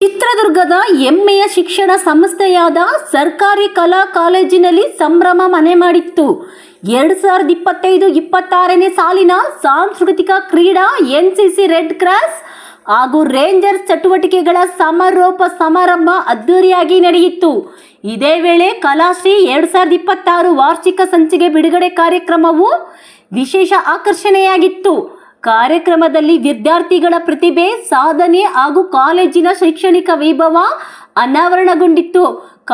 ಚಿತ್ರದುರ್ಗದ ಹೆಮ್ಮೆಯ ಶಿಕ್ಷಣ ಸಂಸ್ಥೆಯಾದ ಸರ್ಕಾರಿ ಕಲಾ ಕಾಲೇಜಿನಲ್ಲಿ ಸಂಭ್ರಮ ಮನೆ ಮಾಡಿತ್ತು. 2025-26ನೇ ಸಾಲಿನ ಸಾಂಸ್ಕೃತಿಕ ಕ್ರೀಡಾ ಎನ್ಸಿಸಿ ರೆಡ್ ಕ್ರಾಸ್ ಹಾಗೂ ರೇಂಜರ್ಸ್ ಚಟುವಟಿಕೆಗಳ ಸಮಾರೋಪ ಸಮಾರಂಭ ಅದ್ದೂರಿಯಾಗಿ ನಡೆಯಿತು. ಇದೇ ವೇಳೆ ಕಲಾಶ್ರೀ 2026 ವಾರ್ಷಿಕ ಸಂಚಿಕೆ ಬಿಡುಗಡೆ ಕಾರ್ಯಕ್ರಮವು ವಿಶೇಷ ಆಕರ್ಷಣೆಯಾಗಿತ್ತು. ಕಾರ್ಯಕ್ರಮದಲ್ಲಿ ವಿದ್ಯಾರ್ಥಿಗಳ ಪ್ರತಿಭೆ, ಸಾಧನೆ ಹಾಗೂ ಕಾಲೇಜಿನ ಶೈಕ್ಷಣಿಕ ವೈಭವ ಅನಾವರಣಗೊಂಡಿತ್ತು.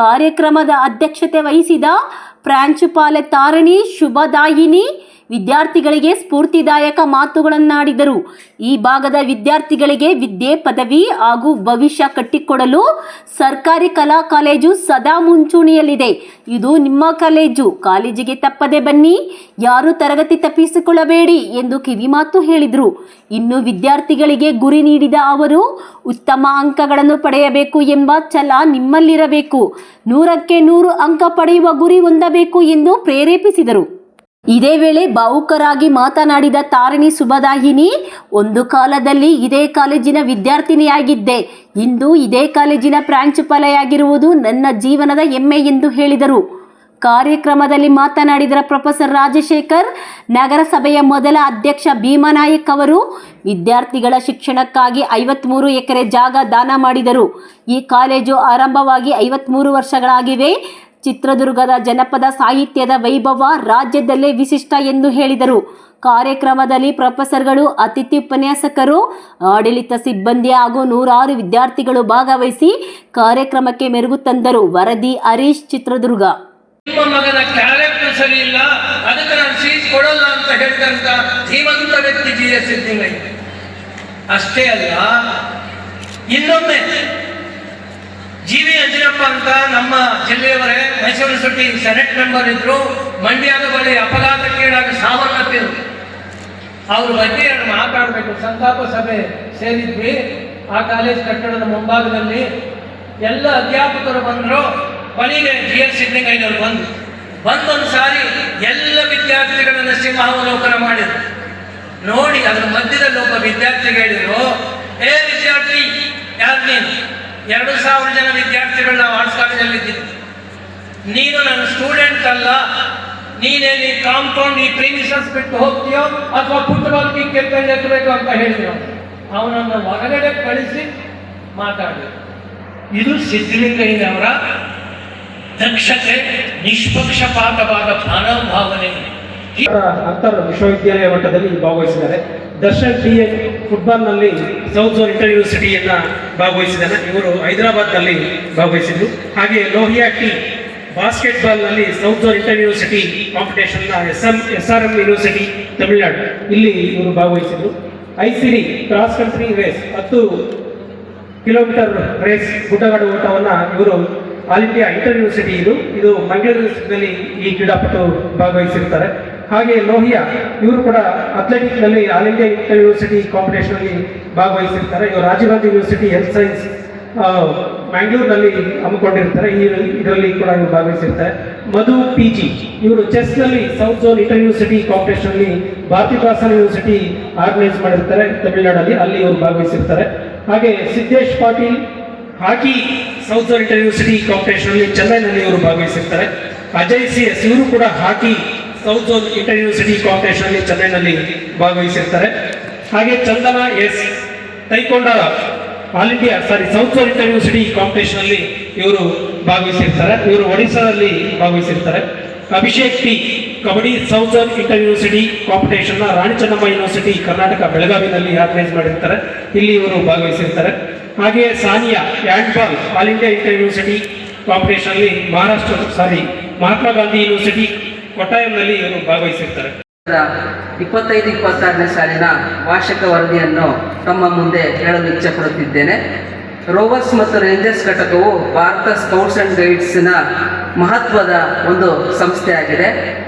ಕಾರ್ಯಕ್ರಮದ ಅಧ್ಯಕ್ಷತೆ ವಹಿಸಿದ ಪ್ರಾಂಶುಪಾಲೆ ತಾರಿಣಿ ಶುಭದಾಯಿನಿ ವಿದ್ಯಾರ್ಥಿಗಳಿಗೆ ಸ್ಫೂರ್ತಿದಾಯಕ ಮಾತುಗಳನ್ನಾಡಿದರು. ಈ ಭಾಗದ ವಿದ್ಯಾರ್ಥಿಗಳಿಗೆ ವಿದ್ಯೆ, ಪದವಿ ಹಾಗೂ ಭವಿಷ್ಯ ಕಟ್ಟಿಕೊಡಲು ಸರ್ಕಾರಿ ಕಲಾ ಕಾಲೇಜು ಸದಾ ಮುಂಚೂಣಿಯಲ್ಲಿದೆ. ಇದು ನಿಮ್ಮ ಕಾಲೇಜಿಗೆ ತಪ್ಪದೆ ಬನ್ನಿ, ಯಾರು ತರಗತಿ ತಪ್ಪಿಸಿಕೊಳ್ಳಬೇಡಿ ಎಂದು ಕಿವಿಮಾತು ಹೇಳಿದರು. ಇನ್ನು ವಿದ್ಯಾರ್ಥಿಗಳಿಗೆ ಗುರಿ ನೀಡಿದ ಅವರು, ಉತ್ತಮ ಅಂಕಗಳನ್ನು ಪಡೆಯಬೇಕು ಎಂಬ ಛಲ ನಿಮ್ಮಲ್ಲಿರಬೇಕು, 100ಕ್ಕೆ 100 ಅಂಕ ಪಡೆಯುವ ಗುರಿ ಹೊಂದಬೇಕು ಎಂದು ಪ್ರೇರೇಪಿಸಿದರು. ಇದೇ ವೇಳೆ ಭಾವುಕರಾಗಿ ಮಾತನಾಡಿದ ತಾರಿಣಿ ಶುಭದಾಯಿನಿ, ಒಂದು ಕಾಲದಲ್ಲಿ ಇದೇ ಕಾಲೇಜಿನ ವಿದ್ಯಾರ್ಥಿನಿಯಾಗಿದ್ದೆ, ಇಂದು ಇದೇ ಕಾಲೇಜಿನ ಪ್ರಾಂಶುಪಾಲೆಯಾಗಿರುವುದು ನನ್ನ ಜೀವನದ ಹೆಮ್ಮೆ ಎಂದು ಹೇಳಿದರು. ಕಾರ್ಯಕ್ರಮದಲ್ಲಿ ಮಾತನಾಡಿದ ಪ್ರೊಫೆಸರ್ ರಾಜಶೇಖರ್, ನಗರಸಭೆಯ ಮೊದಲ ಅಧ್ಯಕ್ಷ ಭೀಮನಾಯಕ್ ಅವರು ವಿದ್ಯಾರ್ಥಿಗಳ ಶಿಕ್ಷಣಕ್ಕಾಗಿ 53 ಎಕರೆ ಜಾಗ ದಾನ ಮಾಡಿದರು. ಈ ಕಾಲೇಜು ಆರಂಭವಾಗಿ 53 ವರ್ಷಗಳಾಗಿವೆ. ಚಿತ್ರದುರ್ಗದ ಜನಪದ ಸಾಹಿತ್ಯದ ವೈಭವ ರಾಜ್ಯದಲ್ಲೇ ವಿಶಿಷ್ಟ ಎಂದು ಹೇಳಿದರು. ಕಾರ್ಯಕ್ರಮದಲ್ಲಿ ಪ್ರೊಫೆಸರ್ಗಳು, ಅತಿಥಿ ಉಪನ್ಯಾಸಕರು, ಆಡಳಿತ ಸಿಬ್ಬಂದಿ ಹಾಗೂ ನೂರಾರು ವಿದ್ಯಾರ್ಥಿಗಳು ಭಾಗವಹಿಸಿ ಕಾರ್ಯಕ್ರಮಕ್ಕೆ ಮೆರುಗು ತಂದರು. ವರದಿ ಹರೀಶ್, ಚಿತ್ರದುರ್ಗ. ನಿಮ್ಮ ಮಗನ ಕ್ಯಾರೆಕ್ಟರ್ ಸರಿ ಇಲ್ಲ, ಅದಕ್ಕೆ ನಾನು ಸೀಟ್ ಕೊಡಲ್ಲ ಅಂತ ಹೇಳಿದಂತ ಧೀಮಂತ ವ್ಯಕ್ತಿ GS ಸಿದ್ದಿಂಗಯ್ಯ. ಅಷ್ಟೇ ಅಲ್ಲ, ಇನ್ನೊಮ್ಮೆ GV ಅಂಜನಪ್ಪ ಅಂತ ನಮ್ಮ ಜಿಲ್ಲೆಯವರೇ ಮೈಸೂರು ಯೂನಿವರ್ಸಿಟಿ ಸೆನೆಟ್ ಮೆಂಬರ್ ಇದ್ರು. ಮಂಡ್ಯದ ಬಳಿ ಅಪಘಾತಕ್ಕೀಡಾಗಿ ಸಾವನ್ನಪ್ಪಿದ್ರು. ಅವ್ರ ಬಗ್ಗೆ ಮಾತಾಡಬೇಕು. ಸಂತಾಪ ಸಭೆ ಸೇರಿದ್ವಿ. ಆ ಕಾಲೇಜ್ ಕಟ್ಟಡದ ಮುಂಭಾಗದಲ್ಲಿ ಎಲ್ಲ ಅಧ್ಯಾಪಕರು ಬಂದರು. ಕೊನೆಗೆ GS ಸಿದ್ದಿಂಗಯ್ಯನವರು ಬಂದೊಂದು ಸಾರಿ ಎಲ್ಲ ವಿದ್ಯಾರ್ಥಿಗಳನ್ನ ಸಿಂಹಾವಲೋಕನ ಮಾಡಿದ್ರು. ನೋಡಿ ಅದರ ಮಧ್ಯದಲ್ಲಿ ಒಬ್ಬ ವಿದ್ಯಾರ್ಥಿಗೆ ಹೇಳಿದ್ರು, ಏ ವಿದ್ಯಾರ್ಥಿ, ಯಾರು ನೀನು? 2000 ಜನ ವಿದ್ಯಾರ್ಥಿಗಳು ನಾವು ಆರ್ಟ್ಸ್ ಕಾಲೇಜಲ್ಲಿ ಇದ್ದಿದ್ದು. ನೀನು ನನ್ನ ಸ್ಟೂಡೆಂಟ್ ಅಲ್ಲ, ನೀನೇನು ಕಾಂಪೌಂಡ್ ಈ ಪ್ರೀಮಿಸಸ್ ಬಿಟ್ಟು ಹೋಗ್ತೀಯೋ ಅಥವಾ ಫುಟ್ಬಾಲ್ ಕಿಕ್ ಎತ್ತಬೇಕು ಅಂತ ಹೇಳಿದ್ರು. ಅವನನ್ನು ಹೊರಗಡೆ ಕಳಿಸಿ ಮಾತಾಡಿದ್ರು. ಇದು ಸಿದ್ಧಲಿಂಗಯ್ಯನವರ ದಕ್ಷತೆ, ನಿಷ್ಪಕ್ಷಪಾತವಾದ ಮನೋಭಾವನೆ. ಅಂತರ್ ವಿಶ್ವವಿದ್ಯಾಲಯ ಮಟ್ಟದಲ್ಲಿ ಭಾಗವಹಿಸಿದ್ದಾರೆ. ದರ್ಶನ್ TN ಫುಟ್ಬಾಲ್ನಲ್ಲಿ ಸೌತ್ ಝೋನ್ ಇಂಟರ್ ಯೂನಿವರ್ಸಿಟಿಯನ್ನ ಭಾಗವಹಿಸಿದ್ದಾನೆ. ಇವರು ಹೈದರಾಬಾದ್ನಲ್ಲಿ ಭಾಗವಹಿಸಿದ್ರು. ಹಾಗೆ ಲೋಹಿಯಾ T ಬಾಸ್ಕೆಟ್ಬಾಲ್ನಲ್ಲಿ ಸೌತ್ ಝೋನ್ ಇಂಟರ್ ಯೂನಿವರ್ಸಿಟಿ ಕಾಂಪಿಟೇಷನ್ನ SRM ಯೂನಿವರ್ಸಿಟಿ ತಮಿಳುನಾಡು, ಇಲ್ಲಿ ಇವರು ಭಾಗವಹಿಸಿದ್ರು. ICD cross country race 10 kilometre race ಗುಡ್ಡಗಾಡು ಓಟವನ್ನು ಇವರು ಆಲ್ ಇಂಡಿಯಾ ಇಂಟರ್ ಯೂನಿವರ್ಸಿಟಿ ಇದು ಮಂಗಳೂರು ಯೂನಿವರ್ಸಿಟಿಯಲ್ಲಿ ಈ ಕ್ರೀಡಾಪಟು ಭಾಗವಹಿಸಿರ್ತಾರೆ. ಹಾಗೆ ಲೋಹಿಯಾ ಇವರು ಕೂಡ ಅಥ್ಲೆಟಿಕ್ನಲ್ಲಿ ಆಲ್ ಇಂಡಿಯಾ ಇಂಟರ್ ಯೂನಿವರ್ಸಿಟಿ ಕಾಂಪಿಟೇಷನಲ್ಲಿ ಭಾಗವಹಿಸಿರ್ತಾರೆ. ಇವರು Rajiv Gandhi university health science ಮ್ಯಾಂಗ್ಳೂರ್ನಲ್ಲಿ ಹಮ್ಮಿಕೊಂಡಿರ್ತಾರೆ. ಇದರಲ್ಲಿ ಕೂಡ ಇವರು ಭಾಗವಹಿಸಿರ್ತಾರೆ. ಮಧು PG ಇವರು ಚೆಸ್ನಲ್ಲಿ ಸೌತ್ ಝೋನ್ ಇಂಟರ್ ಯೂನಿವರ್ಸಿಟಿ ಕಾಂಪಿಟೇಷನ್ನಲ್ಲಿ ಭಾರತೀಯ ಪ್ರಸಾರ ಯೂನಿವರ್ಸಿಟಿ ಆರ್ಗನೈಸ್ ಮಾಡಿರ್ತಾರೆ ತಮಿಳುನಾಡಲ್ಲಿ, ಅಲ್ಲಿ ಇವರು ಭಾಗವಹಿಸಿರ್ತಾರೆ. ಹಾಗೆ Siddesh Patil hockey south zone inter university ಕಾಂಪಿಟೇಷನ್ನಲ್ಲಿ ಚೆನ್ನೈನಲ್ಲಿ ಇವರು ಭಾಗವಹಿಸಿರ್ತಾರೆ. ಅಜಯ್ CS ಇವರು ಕೂಡ hockey south zone inter university ಕಾಂಪಿಟೇಷನ್ನಲ್ಲಿ ಚೆನ್ನೈನಲ್ಲಿ ಭಾಗವಹಿಸಿರ್ತಾರೆ. ಹಾಗೆ Chandana S taekwondo south zone inter university ಕಾಂಪಿಟೇಷನ್ನಲ್ಲಿ ಇವರು ಭಾಗವಹಿಸಿರ್ತಾರೆ. ಇವರು ಒಡಿಸ್ಸಾದಲ್ಲಿ ಭಾಗವಹಿಸಿರ್ತಾರೆ. Abhishek T kabaddi south zone inter university ಕಾಂಪಿಟೇಷನ್ನ ರಾಣಿ ಚೆನ್ನಮ್ಮ ಯೂನಿವರ್ಸಿಟಿ ಕರ್ನಾಟಕ ಬೆಳಗಾವಿನಲ್ಲಿ ಆರ್ಗನೈಸ್ ಮಾಡಿರ್ತಾರೆ, ಇಲ್ಲಿ ಇವರು ಭಾಗವಹಿಸಿರ್ತಾರೆ. ಹಾಗೆ Sania handball all India inter university ಕಾಂಪಿಟೇಷನ್ನಲ್ಲಿ ಮಹಾತ್ಮ ಗಾಂಧಿ ಯೂನಿವರ್ಸಿಟಿ ಕೊಟ್ಟಾಯಂನಲ್ಲಿ ಇವರು ಭಾಗವಹಿಸಿರ್ತಾರೆ. 25-26ನೇ ಸಾಲಿನ ವಾರ್ಷಿಕ ವರದಿಯನ್ನು ತಮ್ಮ ಮುಂದೆ ಹೇಳಲು ಇಚ್ಛೆಪಡುತ್ತಿದ್ದೇನೆ. ರೋವರ್ಸ್ ಮತ್ತು ರೇಂಜರ್ಸ್ ಘಟಕವು ಭಾರತ ಸ್ಕೌಟ್ಸ್ ಆ್ಯಂಡ್ ಗೈಡ್ಸ್ನ ಮಹತ್ವದ ಒಂದು ಸಂಸ್ಥೆಯಾಗಿದೆ.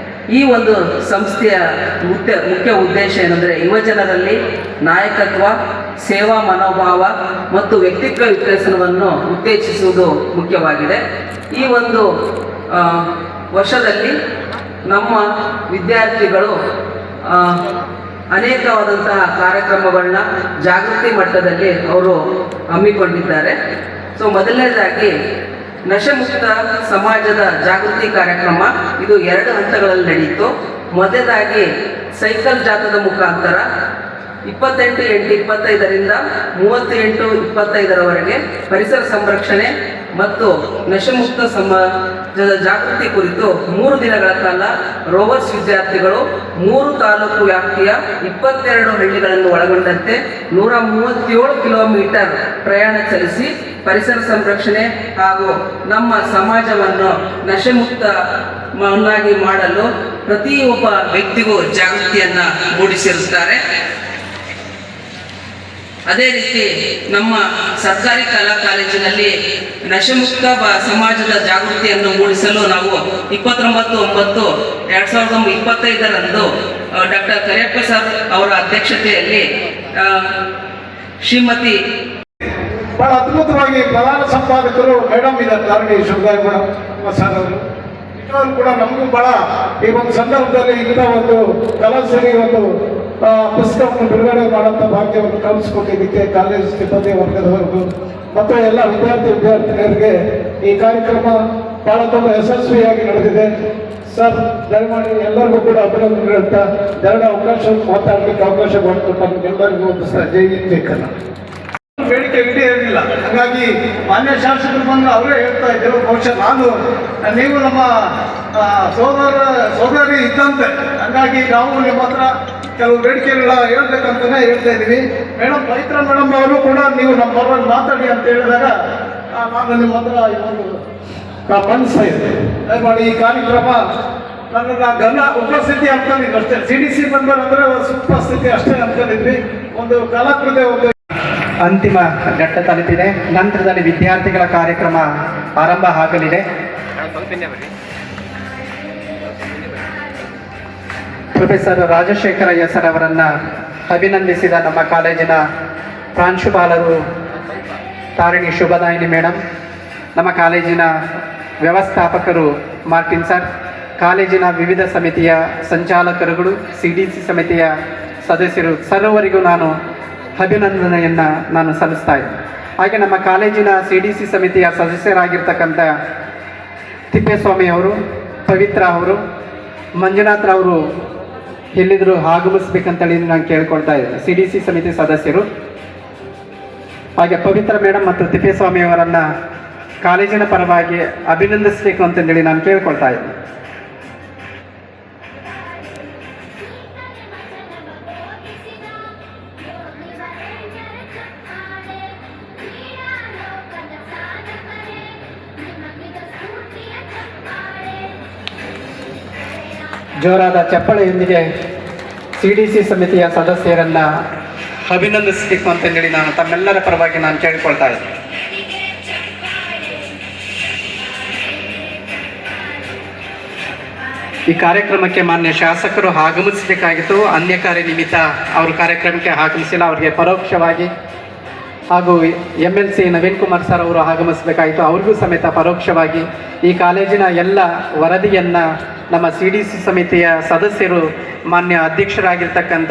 ಈ ಒಂದು ಸಂಸ್ಥೆಯ ಮುಖ್ಯ ಉದ್ದೇಶ ಏನೆಂದರೆ ಯುವಜನರಲ್ಲಿ ನಾಯಕತ್ವ, ಸೇವಾ ಮನೋಭಾವ ಮತ್ತು ವ್ಯಕ್ತಿತ್ವ ವಿಕಸನವನ್ನು ಉತ್ತೇಜಿಸುವುದು ಮುಖ್ಯವಾಗಿದೆ. ಈ ಒಂದು ವರ್ಷದಲ್ಲಿ ನಮ್ಮ ವಿದ್ಯಾರ್ಥಿಗಳು ಅನೇಕವಾದಂತಹ ಕಾರ್ಯಕ್ರಮಗಳನ್ನ ಜಾಗೃತಿ ಮಟ್ಟದಲ್ಲಿ ಅವರು ಹಮ್ಮಿಕೊಂಡಿದ್ದಾರೆ. ಸೊ ಮೊದಲನೇದಾಗಿ ನಶೆಮುಕ್ತ ಸಮಾಜದ ಜಾಗೃತಿ ಕಾರ್ಯಕ್ರಮ ಇದು 2 ಹಂತಗಳಲ್ಲಿ ನಡೆಯಿತು. ಮೊದಲನೇದಾಗಿ ಸೈಕಲ್ ಜಾಥಾದ ಮುಖಾಂತರ 28/8/25ರಿಂದ 38/25ರವರೆಗೆ ಪರಿಸರ ಸಂರಕ್ಷಣೆ ಮತ್ತು ನಶೆಮುಕ್ತ ಸಮಾಜದ ಜಾಗೃತಿ ಕುರಿತು 3 ದಿನಗಳ ಕಾಲ ರೋವರ್ಸ್ ವಿದ್ಯಾರ್ಥಿಗಳು 3 ತಾಲೂಕು ವ್ಯಾಪ್ತಿಯ 22 ಹಳ್ಳಿಗಳನ್ನು ಒಳಗೊಂಡಂತೆ 137 ಕಿಲೋಮೀಟರ್ ಪ್ರಯಾಣ ಚಲಿಸಿ ಪರಿಸರ ಸಂರಕ್ಷಣೆ ಹಾಗೂ ನಮ್ಮ ಸಮಾಜವನ್ನು ನಶೆಮುಕ್ತವನ್ನಾಗಿ ಮಾಡಲು ಪ್ರತಿಯೊಬ್ಬ ವ್ಯಕ್ತಿಗೂ ಜಾಗೃತಿಯನ್ನು ಮೂಡಿಸಿರುತ್ತಾರೆ. ಅದೇ ರೀತಿ ನಮ್ಮ ಸರ್ಕಾರಿ ಕಲಾ ಕಾಲೇಜಿನಲ್ಲಿ ನಶೆಮುಕ್ತ ಸಮಾಜದ ಜಾಗೃತಿಯನ್ನು ಮೂಡಿಸಲು ನಾವು 29/9/2025ರಂದು ಡಾಕ್ಟರ್ ಕರಿಯಪ್ಪ ಸರ್ ಅವರ ಅಧ್ಯಕ್ಷತೆಯಲ್ಲಿ ಶ್ರೀಮತಿ ಬಹಳ ಅದ್ಭುತವಾಗಿ ಪ್ರಧಾನ ಸಂಪಾದಕರು ಮೇಡಮ್ ಇದ್ದಾರೆ, ಧಾರಣಿ ಶಿವಗಾಯ್ ಮೇಡಮ್ ಸರ್ ಅವರು. ನಿಜವಾಗ್ಲೂ ಕೂಡ ನಮಗೂ ಬಹಳ ಈ ಒಂದು ಸಂದರ್ಭದಲ್ಲಿ ಇಂಥ ಒಂದು ಕಲಾಸರಿ ಒಂದು ಪುಸ್ತಕವನ್ನು ಬಿಡುಗಡೆ ಮಾಡುವಂಥ ಭಾಗ್ಯವನ್ನು ಕಲ್ಪಿಸ್ಕೊಟ್ಟಿದ್ದಕ್ಕೆ ಕಾಲೇಜ್ ಸಿಬ್ಬಂದಿ ವರ್ಗದವರೆಗೂ ಮತ್ತು ಎಲ್ಲ ವಿದ್ಯಾರ್ಥಿನಿಯರಿಗೆ ಈ ಕಾರ್ಯಕ್ರಮ ಬಹಳ ತುಂಬ ಯಶಸ್ವಿಯಾಗಿ ನಡೆದಿದೆ. ಸರ್ ದಯಮಾಡಿ ಎಲ್ಲರಿಗೂ ಕೂಡ ಅಭಿನಂದನೆ ಹೇಳ್ತಾ ಅವಕಾಶ ಮಾತಾಡಲಿಕ್ಕೆ ಅವಕಾಶ ಮಾಡಿಕೊಟ್ಟ ಎಲ್ಲರಿಗೂ ಒಂದು ಜೈ ಹಿಂದ್ ಜೈ ಕನ್ನಡ. ಬೇಡಿಕೆ ಈಡೇರಿಲ್ಲ, ಹಾಗಾಗಿ ಮಾನ್ಯ ಶಾಸಕರು ಬಂದು ಅವರೇ ಹೇಳ್ತಾ ಇದ್ದರು, ಬಹುಶಃ ನೀವು ನಮ್ಮ ಸೋದರಿ ಇದ್ದಂತೆ, ಹಾಗಾಗಿ ನಾವು ನಿಮ್ಮ ಹತ್ರ ಕೆಲವು ಬೇಡಿಕೆಗಳ ಹೇಳ್ಬೇಕಂತಾನೆ ಹೇಳ್ತಾ ಇದ್ದೀವಿ. ಮೇಡಮ್ ಪವಿತ್ರ ಮೇಡಮ್ ಅವರು ಕೂಡ ನೀವು ನಮ್ಮ ಪರವಾಗಿ ಮಾತಾಡಿ ಅಂತ ಹೇಳಿದಾಗ ನಾನು ನಿಮ್ಮ ಹತ್ರ ಒಂದು ಮನಸ್ಸು ಇದೆ. ದಯಮಾಡಿ ಈ ಕಾರ್ಯಕ್ರಮ ನನ್ನ ಉಪಸ್ಥಿತಿ ಅನ್ಕೊಂಡಿದ್ವಿ ಅಷ್ಟೇ. CDC ಮೆಂಬರ್ ಅಂದರೆ ಉಪಸ್ಥಿತಿ ಅಷ್ಟೇ ಅನ್ಕೊಂಡಿದ್ವಿ. ಒಂದು ಕಲಾಕೃತಿ ಒಂದು ಅಂತಿಮ ಘಟ್ಟ ತಲುಪಿದೆ. ನಂತರದಲ್ಲಿ ವಿದ್ಯಾರ್ಥಿಗಳ ಕಾರ್ಯಕ್ರಮ ಆರಂಭ ಆಗಲಿದೆ. ಪ್ರೊಫೆಸರ್ ರಾಜಶೇಖರಯ್ಯ ಸರ್ ಅವರನ್ನು ಅಭಿನಂದಿಸಿದ ನಮ್ಮ ಕಾಲೇಜಿನ ಪ್ರಾಂಶುಪಾಲರು ತಾರಿಣಿ ಶುಭದಾಯಿನಿ ಮೇಡಮ್, ನಮ್ಮ ಕಾಲೇಜಿನ ವ್ಯವಸ್ಥಾಪಕರು ಮಾರ್ಟಿನ್ ಸರ್, ಕಾಲೇಜಿನ ವಿವಿಧ ಸಮಿತಿಯ ಸಂಚಾಲಕರುಗಳು, CDC ಸಮಿತಿಯ ಸದಸ್ಯರು, ಸರ್ವರಿಗೂ ನಾನು ಅಭಿನಂದನೆಯನ್ನು ನಾನು ಸಲ್ಲಿಸ್ತಾ ಇದ್ದೆ. ಹಾಗೆ ನಮ್ಮ ಕಾಲೇಜಿನ CDC ಸಮಿತಿಯ ಸದಸ್ಯರಾಗಿರ್ತಕ್ಕಂಥ ತಿಪ್ಪೇಸ್ವಾಮಿ ಅವರು, ಪವಿತ್ರ ಅವರು, ಮಂಜುನಾಥ್ರವರು ಎಲ್ಲಿದ್ರು ಆಗಮಿಸ್ಬೇಕಂತೇಳಿ ನಾನು ಕೇಳ್ಕೊಳ್ತಾ ಇದ್ದೆ, CDC ಸಮಿತಿ ಸದಸ್ಯರು. ಹಾಗೆ ಪವಿತ್ರ ಮೇಡಮ್ ಮತ್ತು ತಿಪ್ಪೇಸ್ವಾಮಿ ಅವರನ್ನು ಕಾಲೇಜಿನ ಪರವಾಗಿ ಅಭಿನಂದಿಸಬೇಕು ಅಂತಂದೇಳಿ ನಾನು ಕೇಳ್ಕೊಳ್ತಾ ಇದ್ದೆ. ಜೋರಾದ ಚಪ್ಪಳೆಯೊಂದಿಗೆ CDC ಸಮಿತಿಯ ಸದಸ್ಯರನ್ನು ಅಭಿನಂದಿಸಬೇಕು ಅಂತಂದೇಳಿ ನಾನು ತಮ್ಮೆಲ್ಲರ ಪರವಾಗಿ ನಾನು ಕೇಳಿಕೊಳ್ತಾ ಇದ್ದೆ. ಈ ಕಾರ್ಯಕ್ರಮಕ್ಕೆ ಮಾನ್ಯ ಶಾಸಕರು ಆಗಮಿಸಬೇಕಾಗಿತ್ತು, ಅನ್ಯ ಕಾರ್ಯ ನಿಮಿತ್ತ ಅವರು ಕಾರ್ಯಕ್ರಮಕ್ಕೆ ಆಗಮಿಸಿಲ್ಲ. ಅವರಿಗೆ ಪರೋಕ್ಷವಾಗಿ ಹಾಗೂ MLC ನವೀನ್ ಕುಮಾರ್ ಸರ್ ಅವರು ಆಗಮಿಸಬೇಕಾಯಿತು, ಅವ್ರಿಗೂ ಸಮೇತ ಪರೋಕ್ಷವಾಗಿ ಈ ಕಾಲೇಜಿನ ಎಲ್ಲ ವರದಿಯನ್ನು ನಮ್ಮ CDC ಸಮಿತಿಯ ಸದಸ್ಯರು, ಮಾನ್ಯ ಅಧ್ಯಕ್ಷರಾಗಿರ್ತಕ್ಕಂಥ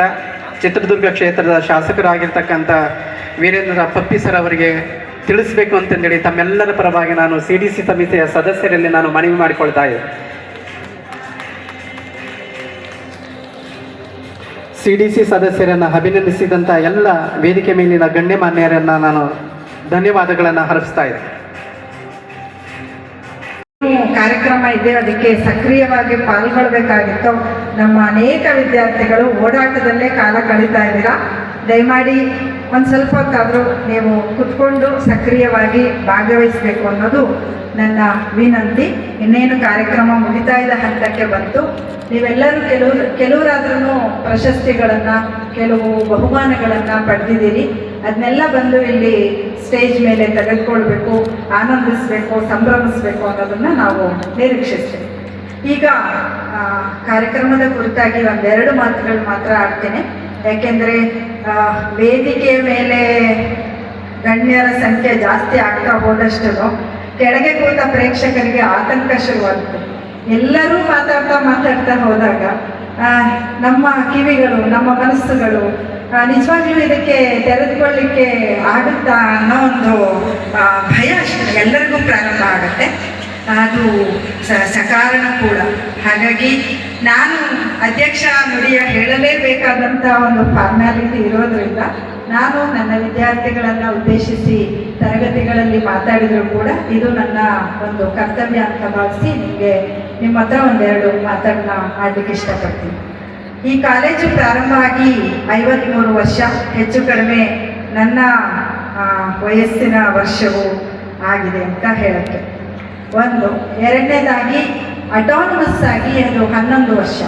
ಚಿತ್ರದುರ್ಗ ಕ್ಷೇತ್ರದ ಶಾಸಕರಾಗಿರ್ತಕ್ಕಂಥ ವೀರೇಂದ್ರ ಪಪ್ಪಿ ಸರ್ ಅವರಿಗೆ ತಿಳಿಸಬೇಕು ಅಂತಂದೇಳಿ ತಮ್ಮೆಲ್ಲರ ಪರವಾಗಿ ನಾನು CDC ಸಮಿತಿಯ ಸದಸ್ಯರಲ್ಲಿ ನಾನು ಮನವಿ ಮಾಡಿಕೊಳ್ತಾ ಇದ್ದೆ. CDC ಸದಸ್ಯರನ್ನು ಅಭಿನಂದಿಸಿದಂಥ ಎಲ್ಲ ವೇದಿಕೆ ಮೇಲಿನ ಗಣ್ಯಮಾನ್ಯರನ್ನು ನಾನು ಧನ್ಯವಾದಗಳನ್ನು ಅರ್ಪಿಸ್ತಾ ಇದ್ದೆ. ಕಾರ್ಯಕ್ರಮ ಇದೆ, ಅದಕ್ಕೆ ಸಕ್ರಿಯವಾಗಿ ಪಾಲ್ಗೊಳ್ಬೇಕಾಗಿತ್ತು. ನಮ್ಮ ಅನೇಕ ವಿದ್ಯಾರ್ಥಿಗಳು ಓಡಾಟದಲ್ಲೇ ಕಾಲ ಕಳೀತಾ ಇದ್ದೀರಾ. ದಯಮಾಡಿ ಒಂದು ಸ್ವಲ್ಪ ಹೊತ್ತಾದರೂ ನೀವು ಕುತ್ಕೊಂಡು ಸಕ್ರಿಯವಾಗಿ ಭಾಗವಹಿಸಬೇಕು ಅನ್ನೋದು ನನ್ನ ವಿನಂತಿ. ಇನ್ನೇನು ಕಾರ್ಯಕ್ರಮ ಮುಗಿತಾಯದ ಹಂತಕ್ಕೆ ಬಂತು. ನೀವೆಲ್ಲರೂ ಕೆಲವರಾದ್ರೂ ಪ್ರಶಸ್ತಿಗಳನ್ನು, ಕೆಲವು ಬಹುಮಾನಗಳನ್ನು ಪಡೆದಿದ್ದೀರಿ. ಅದನ್ನೆಲ್ಲ ಬಂದು ಇಲ್ಲಿ ಸ್ಟೇಜ್ ಮೇಲೆ ತೆಗೆದುಕೊಳ್ಬೇಕು, ಆನಂದಿಸಬೇಕು, ಸಂಭ್ರಮಿಸಬೇಕು ಅನ್ನೋದನ್ನು ನಾವು ನಿರೀಕ್ಷಿಸ್ತೇವೆ. ಈಗ ಕಾರ್ಯಕ್ರಮದ ಕುರಿತಾಗಿ ಒಂದೆರಡು ಮಾತುಗಳು ಮಾತ್ರ ಆಡ್ತೇನೆ. ಯಾಕೆಂದರೆ ವೇದಿಕೆ ಮೇಲೆ ಗಣ್ಯರ ಸಂಖ್ಯೆ ಜಾಸ್ತಿ ಆಗ್ತಾ ಹೋದಷ್ಟು ಕೆಳಗೆ ಕೂತ ಪ್ರೇಕ್ಷಕರಿಗೆ ಆತಂಕ ಶುರುವಾಗುತ್ತೆ. ಎಲ್ಲರೂ ಮಾತಾಡ್ತಾ ಹೋದಾಗ ನಮ್ಮ ಕಿವಿಗಳು, ನಮ್ಮ ಮನಸ್ಸುಗಳು ನಿಜವಾಗ್ಲೂ ಇದಕ್ಕೆ ತೆರೆದುಕೊಳ್ಳಿಕ್ಕೆ ಆಗುತ್ತಾ ಅನ್ನೋ ಒಂದು ಭಯ ಎಲ್ಲರಿಗೂ ಪ್ರಾರಂಭ ಆಗುತ್ತೆ. ಅದು ಸಕಾರಣ ಕೂಡ. ಹಾಗಾಗಿ ನಾನು ಅಧ್ಯಕ್ಷ ನುಡಿಯ ಹೇಳಲೇಬೇಕಾದಂಥ ಒಂದು ಫಾರ್ಮ್ಯಾಲಿಟಿ ಇರೋದ್ರಿಂದ ನಾನು ನನ್ನ ವಿದ್ಯಾರ್ಥಿಗಳನ್ನು ಉದ್ದೇಶಿಸಿ ತರಗತಿಗಳಲ್ಲಿ ಮಾತಾಡಿದರೂ ಕೂಡ ಇದು ನನ್ನ ಒಂದು ಕರ್ತವ್ಯ ಅಂತ ಭಾವಿಸಿ ನಿಮ್ಮ ಹತ್ರ ಒಂದೆರಡು ಮಾತನ್ನ ಆಡಲಿಕ್ಕೆ ಇಷ್ಟಪಡ್ತೀನಿ. ಈ ಕಾಲೇಜು ಪ್ರಾರಂಭ ಆಗಿ 53 ವರ್ಷ, ಹೆಚ್ಚು ಕಡಿಮೆ ನನ್ನ ವಯಸ್ಸಿನ ವರ್ಷವು ಆಗಿದೆ ಅಂತ ಹೇಳುತ್ತೆ. ಒಂದು. ಎರಡನೇದಾಗಿ ಅಟಾನಮಸ್ ಆಗಿ ಅದು 11 ವರ್ಷ,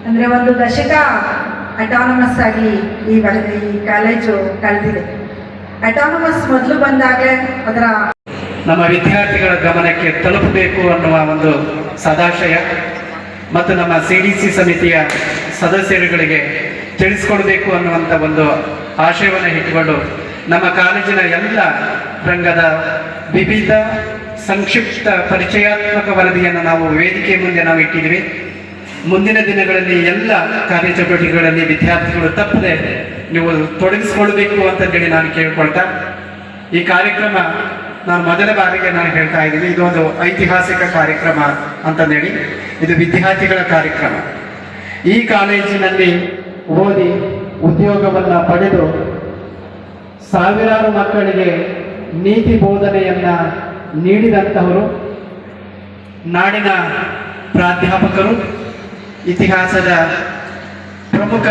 ಅಂದರೆ ಒಂದು ದಶಕ ಅಟಾನಮಸ್ ಆಗಿ ಈ ಕಾಲೇಜು ಕಳೆದಿದೆ. ಅಟಾನಮಸ್ ಮೊದಲು ಬಂದಾಗಲೇ ಅದರ ನಮ್ಮ ವಿದ್ಯಾರ್ಥಿಗಳ ಗಮನಕ್ಕೆ ತಲುಪಬೇಕು ಅನ್ನುವ ಒಂದು ಸದಾಶಯ ಮತ್ತು ನಮ್ಮ CDC ಸಮಿತಿಯ ಸದಸ್ಯರುಗಳಿಗೆ ತಿಳಿಸ್ಕೊಡ್ಬೇಕು ಅನ್ನುವಂಥ ಒಂದು ಆಶಯವನ್ನು ಇಟ್ಟುಕೊಂಡು ನಮ್ಮ ಕಾಲೇಜಿನ ಎಲ್ಲ ರಂಗದ ವಿವಿಧ ಸಂಕ್ಷಿಪ್ತ ಪರಿಚಯಾತ್ಮಕ ವರದಿಯನ್ನು ನಾವು ವೇದಿಕೆ ಮುಂದೆ ನಾವು ಇಟ್ಟಿದ್ವಿ. ಮುಂದಿನ ದಿನಗಳಲ್ಲಿ ಎಲ್ಲ ಕಾರ್ಯಚಟುವಟಿಕೆಗಳಲ್ಲಿ ವಿದ್ಯಾರ್ಥಿಗಳು ತಪ್ಪದೆ ನೀವು ತೊಡಗಿಸ್ಕೊಳ್ಬೇಕು ಅಂತೇಳಿ ನಾನು ಕೇಳ್ಕೊಳ್ತಾ, ಈ ಕಾರ್ಯಕ್ರಮ ನಾನು ಮೊದಲ ಬಾರಿಗೆ ನಾನು ಹೇಳ್ತಾ ಇದ್ದೀನಿ, ಇದು ಒಂದು ಐತಿಹಾಸಿಕ ಕಾರ್ಯಕ್ರಮ ಅಂತಂದೇಳಿ. ಇದು ವಿದ್ಯಾರ್ಥಿಗಳ ಕಾರ್ಯಕ್ರಮ. ಈ ಕಾಲೇಜಿನಲ್ಲಿ ಓದಿ ಉದ್ಯೋಗವನ್ನು ಪಡೆದು ಸಾವಿರಾರು ಮಕ್ಕಳಿಗೆ ನೀತಿ ಬೋಧನೆಯನ್ನ ನೀಡಿದಂತಹವರು ನಾಡಿನ ಪ್ರಾಧ್ಯಾಪಕರು, ಇತಿಹಾಸದ ಪ್ರಮುಖ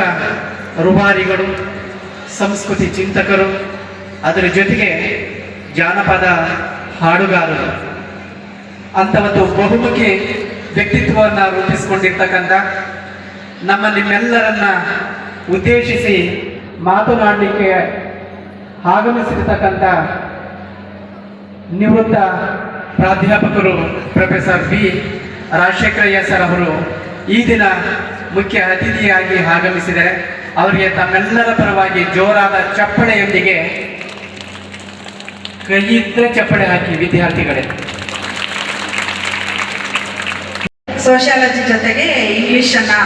ರೂವಾರಿಗಳು, ಸಂಸ್ಕೃತಿ ಚಿಂತಕರು, ಅದರ ಜೊತೆಗೆ ಜಾನಪದ ಹಾಡುಗಾರರು ಅಂತ ಒಂದು ಬಹುಮುಖಿ ವ್ಯಕ್ತಿತ್ವವನ್ನು ರೂಪಿಸಿಕೊಂಡಿರ್ತಕ್ಕಂಥ ನಿಮ್ಮೆಲ್ಲರನ್ನ ಉದ್ದೇಶಿಸಿ ಮಾತನಾಡಲಿಕ್ಕೆ ಆಗಮಿಸಿರ್ತಕ್ಕಂಥ ನಿವೃತ್ತ ಪ್ರಾಧ್ಯಾಪಕರು ಪ್ರೊಫೆಸರ್ ಬಿ ರಾಜಶೇಖರಯ್ಯ ಸರ್ ಅವರು ಈ ದಿನ ಮುಖ್ಯ ಅತಿಥಿಯಾಗಿ ಆಗಮಿಸಿದರೆ ಅವರಿಗೆ ತಮ್ಮೆಲ್ಲರ ಪರವಾಗಿ ಜೋರಾದ ಚಪ್ಪಳೆಯೊಂದಿಗೆ ಕೈಯಿದ್ರೆ ಚಪ್ಪಳೆ ಹಾಕಿ ವಿದ್ಯಾರ್ಥಿಗಳೇ. ಸೋಷಿಯಾಲಜಿ ಜೊತೆಗೆ ಇಂಗ್ಲೀಷನ್ನು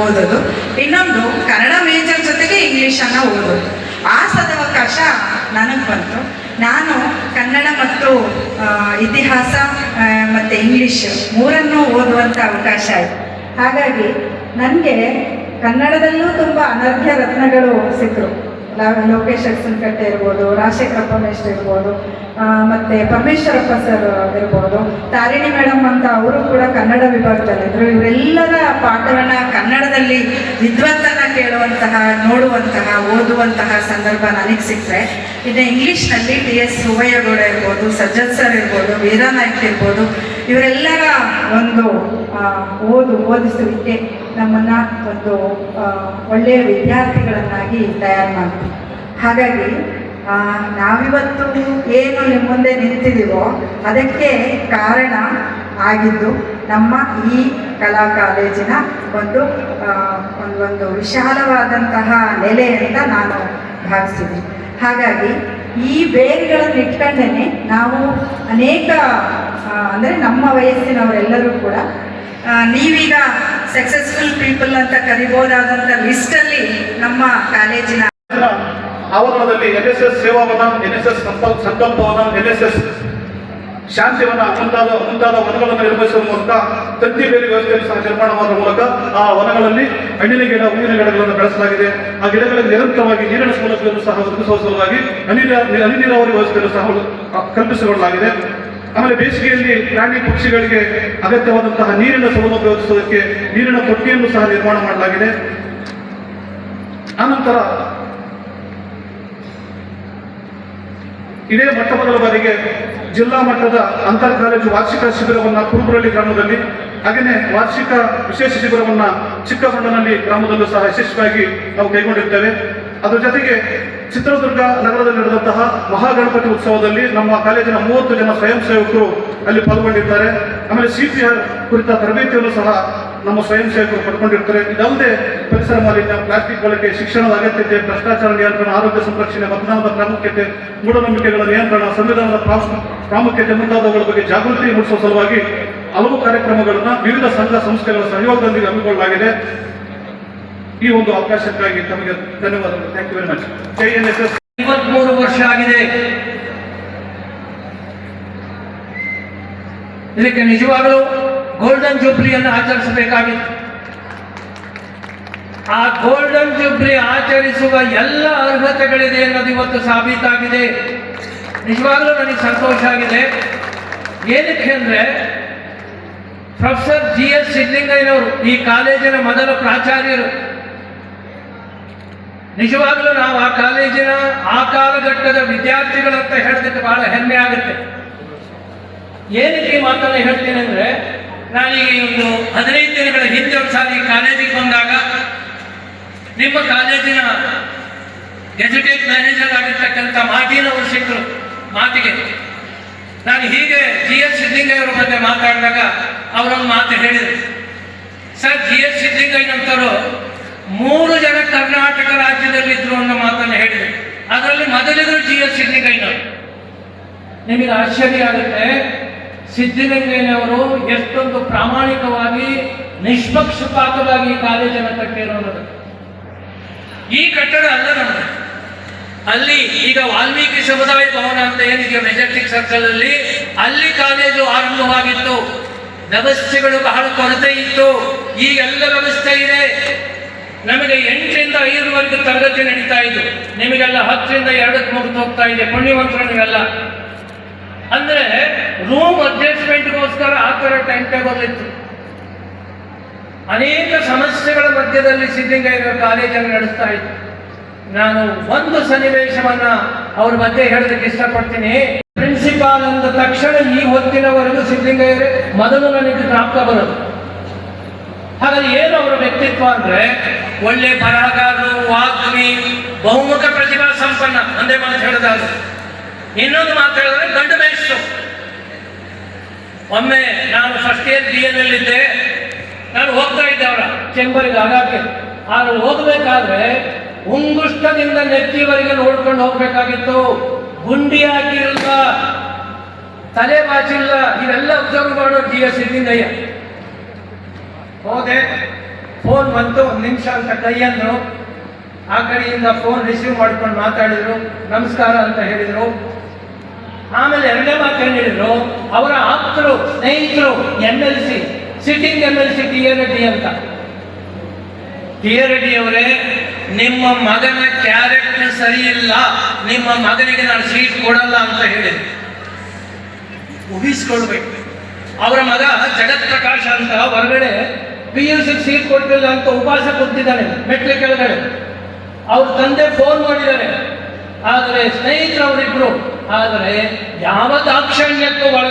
ಓದೋದು, ಇನ್ನೊಂದು ಕನ್ನಡ ಮೇಜರ್ ಜೊತೆಗೆ ಇಂಗ್ಲೀಷನ್ನು ಓದೋದು. ಆ ಸದವಕಾಶ ನನಗೆ ಬಂತು. ನಾನು ಕನ್ನಡ ಮತ್ತು ಇತಿಹಾಸ ಮತ್ತು ಇಂಗ್ಲೀಷ್ ಮೂರನ್ನೂ ಓದುವಂಥ ಅವಕಾಶ ಆಯಿತು. ಹಾಗಾಗಿ ನನಗೆ ಕನ್ನಡದಲ್ಲೂ ತುಂಬ ಅನರ್ಘ್ಯ ರತ್ನಗಳು ಸಿಕ್ಕರು. ಲೋಕೇಶ್ ಅಕ್ಸನ್ಕಟ್ಟೆ ಇರ್ಬೋದು, ರಾಜಶೇಖರಪ್ಪ ಮೇಷ್ಟ್ರು ಇರ್ಬೋದು, ಮತ್ತು ಪರಮೇಶ್ವರಪ್ಪ ಸರ್ ಇರ್ಬೋದು, ತಾರಿಣಿ ಮೇಡಮ್ ಅಂತ ಅವರು ಕೂಡ ಕನ್ನಡ ವಿಭಾಗದಲ್ಲಿದ್ದರು. ಇವರೆಲ್ಲರ ಪಾಠವನ್ನು ಕನ್ನಡದಲ್ಲಿ ವಿದ್ವತ್ತನ್ನು ಕೇಳುವಂತಹ, ನೋಡುವಂತಹ, ಓದುವಂತಹ ಸಂದರ್ಭ ನನಗೆ ಸಿಕ್ಕರೆ, ಇನ್ನು ಇಂಗ್ಲೀಷ್ನಲ್ಲಿ TS ಹುವಯ್ಯಗೌಡ ಇರ್ಬೋದು, ಸಜ್ಜದ್ ಸರ್ ಇರ್ಬೋದು, ವೀರಾನಾಯ್ಕ ಇರ್ಬೋದು, ಇವರೆಲ್ಲರ ಒಂದು ಓದಿಸುವಿಕೆ ನಮ್ಮನ್ನು ಒಂದು ಒಳ್ಳೆಯ ವಿದ್ಯಾರ್ಥಿಗಳನ್ನಾಗಿ ತಯಾರು ಮಾಡ್ತೀವಿ. ಹಾಗಾಗಿ ನಾವಿವತ್ತು ಏನು ನಿಮ್ಮ ಮುಂದೆ ನಿಂತಿದ್ದೀವೋ ಅದಕ್ಕೆ ಕಾರಣ ಆಗಿದ್ದು ನಮ್ಮ ಈ ಕಲಾ ಕಾಲೇಜಿನ ಒಂದು ವಿಶಾಲವಾದಂತಹ ನೆಲೆ ಅಂತ ನಾನು ಭಾವಿಸಿದ್ದೀನಿ. ಹಾಗಾಗಿ ಈ ಬೇರುಗಳನ್ನು ಇಟ್ಕೊಂಡೇ ನಾವು ಅನೇಕ ಅಂದರೆ ನಮ್ಮ ವಯಸ್ಸಿನವರೆಲ್ಲರೂ ಕೂಡ ನೀವೀಗ ಸಕ್ಸಸ್ಫುಲ್ ಪೀಪಲ್ ಅಂತ ಕರಿಬೋದಾದಂಥ ಲಿಸ್ಟಲ್ಲಿ ನಮ್ಮ ಕಾಲೇಜಿನ ಆವರಣದಲ್ಲಿ NSS ಸೇವಾವನ, NSS ಸಂಕಲ್ಪವನ, NSS ಶಾಂತಿವನ ಮುಂತಾದ ವನಗಳನ್ನು ನಿರ್ಮಿಸುವ ಮೂಲಕ ತಂತಿ ಬೇಲಿ ವ್ಯವಸ್ಥೆಯನ್ನು ಸಹ ನಿರ್ಮಾಣ ಮಾಡುವ ಮೂಲಕ ಆ ವನಗಳಲ್ಲಿ ಹಣ್ಣಿನ ಗಿಡ, ಹೂವಿನ ಗಿಡಗಳನ್ನು ಬೆಳೆಸಲಾಗಿದೆ. ಆ ಗಿಡಗಳಿಗೆ ನಿರಂತರವಾಗಿ ನೀರಿನ ಸೌಲಭ್ಯವನ್ನು ಸಹ ಒದಗಿಸುವ ಸಲುವಾಗಿ ಹನಿ ನೀರಾವರಿ ವ್ಯವಸ್ಥೆಯನ್ನು ಸಹ ಕಲ್ಪಿಸಿಕೊಳ್ಳಲಾಗಿದೆ. ಆಮೇಲೆ ಬೇಸಿಗೆಯಲ್ಲಿ ಪ್ರಾಣಿ ಪಕ್ಷಿಗಳಿಗೆ ಅಗತ್ಯವಾದಂತಹ ನೀರಿನ ಸೌಲಭ್ಯ ಒದಗಿಸುವುದಕ್ಕೆ ನೀರಿನ ತೊಟ್ಟಿಯನ್ನು ಸಹ ನಿರ್ಮಾಣ ಮಾಡಲಾಗಿದೆ. ಆನಂತರ ಇದೇ ಮೊದಲ ಬಾರಿಗೆ ಜಿಲ್ಲಾ ಮಟ್ಟದ ಅಂತರ್ ಕಾಲೇಜು ವಾರ್ಷಿಕ ಶಿಬಿರವನ್ನು ಕುರುಬರಳ್ಳಿ ಗ್ರಾಮದಲ್ಲಿ, ಹಾಗೆಯೇ ವಾರ್ಷಿಕ ವಿಶೇಷ ಶಿಬಿರವನ್ನು ಚಿಕ್ಕಮಂಡನಲ್ಲಿ ಗ್ರಾಮದಲ್ಲೂ ಸಹ ಯಶಸ್ವಿಯಾಗಿ ನಾವು ಕೈಗೊಂಡಿರ್ತೇವೆ. ಅದರ ಜೊತೆಗೆ ಚಿತ್ರದುರ್ಗ ನಗರದಲ್ಲಿ ನಡೆದಂತಹ ಮಹಾಗಣಪತಿ ಉತ್ಸವದಲ್ಲಿ ನಮ್ಮ ಕಾಲೇಜಿನ 30 ಜನ ಸ್ವಯಂ ಸೇವಕರು ಅಲ್ಲಿ ಪಾಲ್ಗೊಂಡಿದ್ದಾರೆ. ಆಮೇಲೆ CPR ಕುರಿತ ತರಬೇತಿಯನ್ನು ಸಹ ನಮ್ಮ ಸ್ವಯಂ ಸೇವಕರು ಪಡ್ಕೊಂಡಿರ್ತಾರೆ. ಇದಲ್ಲದೆ ಪರಿಸರ ಮಾಲಿನ್ಯ, ಪ್ಲಾಸ್ಟಿಕ್ ಬಳಕೆ, ಶಿಕ್ಷಣದ ಅಗತ್ಯತೆ, ಭ್ರಷ್ಟಾಚಾರ ನಿಯಂತ್ರಣ, ಆರೋಗ್ಯ ಸಂರಕ್ಷಣೆ, ಮತದಾನದ ಪ್ರಾಮುಖ್ಯತೆ, ಮೂಢನಂಬಿಕೆಗಳ ನಿಯಂತ್ರಣ, ಸಂವಿಧಾನದ ಪ್ರಾಮುಖ್ಯತೆ ಮುಂತಾದವುಗಳ ಬಗ್ಗೆ ಜಾಗೃತಿ ಮೂಡಿಸುವ ಸಲುವಾಗಿ ಹಲವು ಕಾರ್ಯಕ್ರಮಗಳನ್ನು ವಿವಿಧ ಸಂಘ ಸಂಸ್ಥೆಗಳ ಸಹಯೋಗದೊಂದಿಗೆ ಹಮ್ಮಿಕೊಳ್ಳಲಾಗಿದೆ. ಈ ಒಂದು ಅವಕಾಶಕ್ಕಾಗಿ ತಮಗೆ ಧನ್ಯವಾದಗಳು. Thank you very much. ಜೈ NSS. 53 ವರ್ಷ ಆಗಿದೆ. ಇದಕ್ಕೆ ನಿಜವಾಗಲೂ ಗೋಲ್ಡನ್ ಜೂಬ್ಲಿಯನ್ನು ಆಚರಿಸಬೇಕಾಗಿತ್ತು. ಆ ಗೋಲ್ಡನ್ ಜೂಬ್ಲಿ ಆಚರಿಸುವ ಎಲ್ಲ ಅರ್ಹತೆಗಳಿದೆ ಅನ್ನೋದು ಇವತ್ತು ಸಾಬೀತಾಗಿದೆ. ನಿಜವಾಗಲೂ ನನಗೆ ಸಂತೋಷ ಆಗಿದೆ. ಏನಕ್ಕೆ ಅಂದರೆ ಪ್ರೊಫೆಸರ್ GS ಸಿದ್ದಲಿಂಗಯ್ಯನವರು ಈ ಕಾಲೇಜಿನ ಮೊದಲ ಪ್ರಾಚಾರ್ಯರು. ನಿಜವಾಗಲೂ ನಾವು ಆ ಕಾಲೇಜಿನ ಆ ಕಾಲಘಟ್ಟದ ವಿದ್ಯಾರ್ಥಿಗಳಂತ ಹೇಳೋದಕ್ಕೆ ಬಹಳ ಹೆಮ್ಮೆ ಆಗುತ್ತೆ. ಏನಕ್ಕೆ ಈ ಮಾತನ್ನು ಹೇಳ್ತೀನಿ ಅಂದರೆ, ನಾನೀಗ ಒಂದು 15 ದಿನಗಳ ಹಿಂದೆ ಒಂದು ಸಾರಿ ಈ ಕಾಲೇಜಿಗೆ ಬಂದಾಗ ನಿಮ್ಮ ಕಾಲೇಜಿನ ಎಜುಕೇಟ್ ಮ್ಯಾನೇಜರ್ ಆಗಿರ್ತಕ್ಕಂಥ ಮಾಟಿನವರು ಸಿಕ್ಕರು. ಮಾತಿಗೆ ನಾನು ಹೀಗೆ GS ಸಿದ್ದಲಿಂಗಯ್ಯವ್ರ ಬಗ್ಗೆ ಮಾತಾಡಿದಾಗ ಅವರೊಂದು ಮಾತು ಹೇಳಿದರು. ಸರ್, GS ಸಿದ್ದಲಿಂಗಯ್ಯನಂತವರು 3 ಜನ ಕರ್ನಾಟಕ ರಾಜ್ಯದಲ್ಲಿ ಇದ್ರು ಅನ್ನೋ ಮಾತನ್ನು ಹೇಳಿದರು. ಅದರಲ್ಲಿ ಮೊದಲಿದ್ರು GS ಸಿದ್ದಲಿಂಗಯ್ಯನವರು. ನಿಮಗೆ ಆಶ್ಚರ್ಯ ಆಗುತ್ತೆ, ಸಿದ್ದಲಿಂಗಯ್ಯನವರು ಎಷ್ಟೊಂದು ಪ್ರಾಮಾಣಿಕವಾಗಿ ನಿಷ್ಪಕ್ಷಪಾತವಾಗಿ ಈ ಕಾಲೇಜನ್ನು ಕಟ್ಟಿರೋದು. ಈ ಕಟ್ಟಡ ಅಲ್ಲ ನಮ್ಮದು. ಅಲ್ಲಿ ಈಗ ವಾಲ್ಮೀಕಿ ಸಮುದಾಯ ಭವನ ಅಂತ ಏನಿದೆಯೋ ಮೆಜೆಸ್ಟಿಕ್ ಸರ್ಕಲ್ ಅಲ್ಲಿ, ಅಲ್ಲಿ ಕಾಲೇಜು ಆರಂಭವಾಗಿತ್ತು. ವ್ಯವಸ್ಥೆಗಳು ಬಹಳ ಕೊರತೆ ಇತ್ತು. ಈಗೆಲ್ಲ ವ್ಯವಸ್ಥೆ ಇದೆ. ನಮಗೆ 8 ರಿಂದ 5ವರೆಗೂ ತರಗತಿ ನಡೀತಾ ಇದ್ದು, ನಿಮಗೆಲ್ಲ 10 ರಿಂದ 2ಕ್ಕೆ ಮುಗಿದು ಹೋಗ್ತಾ ಇದೆ. ಪುಣ್ಯವಂತರು ನೀವೆಲ್ಲ. ಅಂದ್ರೆ ರೂಮ್ ಅಡ್ಜಸ್ಟ್ಮೆಂಟ್ಗೋಸ್ಕರ ಆ ಥರ ಟೈಮ್ ಟೇಬಲ್ ಇತ್ತು. ಅನೇಕ ಸಮಸ್ಯೆಗಳ ಮಧ್ಯದಲ್ಲಿ ಸಿದ್ದಲಿಂಗಯ್ಯ ಕಾಲೇಜನ್ನು ನಡೆಸ್ತಾ ಇತ್ತು. ನಾನು ಒಂದು ಸನ್ನಿವೇಶವನ್ನ ಅವ್ರ ಬಗ್ಗೆ ಹೇಳೋದಕ್ಕೆ ಇಷ್ಟಪಡ್ತೀನಿ. ಪ್ರಿನ್ಸಿಪಾಲ್ ಅಂದ ತಕ್ಷಣ ಈ ಹೊತ್ತಿನವರೆಗೂ ಸಿದ್ದಲಿಂಗಯ್ಯರೇ ಮೊದಲು ನನಗೆ ಜ್ಞಾಪಕ ಬರೋದು. ಹಾಗಾಗಿ ಏನು ಅವರ ವ್ಯಕ್ತಿತ್ವ ಅಂದ್ರೆ, ಒಳ್ಳೆ ಬರಹಗಾರರು, ವಾಗ್ಮಿ, ಬಹುಮುಖ ಪ್ರತಿಭಾ ಸಂಪನ್ನ. ಒಂದೇ ಮಾತು ಹೇಳೋದಾದ್ರೆ, ಇನ್ನೊಂದು ಮಾತು ಹೇಳಿದ್ರೆ ಗಂಡು ಮೇಷ್ಟ್ರು. ಒಮ್ಮೆ ನಾನು ಫಸ್ಟ್ ಇಯರ್ BA ನಲ್ಲಿದ್ದೆ. ನಾನು ಹೋಗ್ತಾ ಇದ್ದೆ ಅವರ ಚೇಂಬರ್ಗೆ ಆಗಾಗ್ಗೆ. ಆದ್ರೆ ಹೋಗ್ಬೇಕಾದ್ರೆ ಉಂಗುಷ್ಟದಿಂದ ನೆತ್ತಿವರೆಗೆ ನೋಡ್ಕೊಂಡು ಹೋಗ್ಬೇಕಾಗಿತ್ತು. ಗುಂಡಿ ಹಾಕಿರಲ್ಲ, ತಲೆ ಬಾಚಿಲ್ಲ, ಇವೆಲ್ಲ ಅಬ್ಸರ್ವ್ ಮಾಡೋರು GS ಸಿದ್ದಲಿಂಗಯ್ಯ. ಹೋದೆ, ಫೋನ್ ಬಂತು, 1 ನಿಮಿಷ ಅಂತ ಕೈಯನ್ನು ಆ ಕಡೆಯಿಂದ ಫೋನ್ ರಿಸೀವ್ ಮಾಡ್ಕೊಂಡು ಮಾತಾಡಿದ್ರು, ನಮಸ್ಕಾರ ಅಂತ ಹೇಳಿದರು. ಆಮೇಲೆ 2ನೇ ಮಾತು ಏನು ಹೇಳಿದ್ರು, ಅವರ ಆಪ್ತರು, ಸ್ನೇಹಿತರು, MLC, sitting MLC T A Reddy ಅಂತ. ಟಿ ಎ ರೆಡ್ಡಿ ಅವರೇ, ನಿಮ್ಮ ಮಗನ ಕ್ಯಾರೆಕ್ಟರ್ ಸರಿ ಇಲ್ಲ, ನಿಮ್ಮ ಮಗನಿಗೆ ನಾನು ಸೀಟ್ ಕೊಡಲ್ಲ ಅಂತ ಹೇಳಿದ್ರು. ಊಹಿಸ್ಕೊಳ್ಬೇಕು. ಅವರ ಮಗ ಜಗತ್ ಪ್ರಕಾಶ್ ಅಂತ ಹೊರಗಡೆ PUC ಸೀಟ್ ಕೊಡ್ತಿಲ್ಲ ಅಂತ ಉಪವಾಸ ಕೂತಿದ್ದಾನೆ ಮೆಟ್ಲ ಕೆಳಗಡೆ. ಅವ್ರ ತಂದೆ ಫೋನ್ ಮಾಡಿದ್ದಾರೆ. ಆದರೆ ಸ್ನೇಹಿತರು ಅವರಿಬ್ರು. ಆದರೆ ಯಾವ ದಾಕ್ಷಣ್ಯಕ್ಕೂ ಒಳಗೆ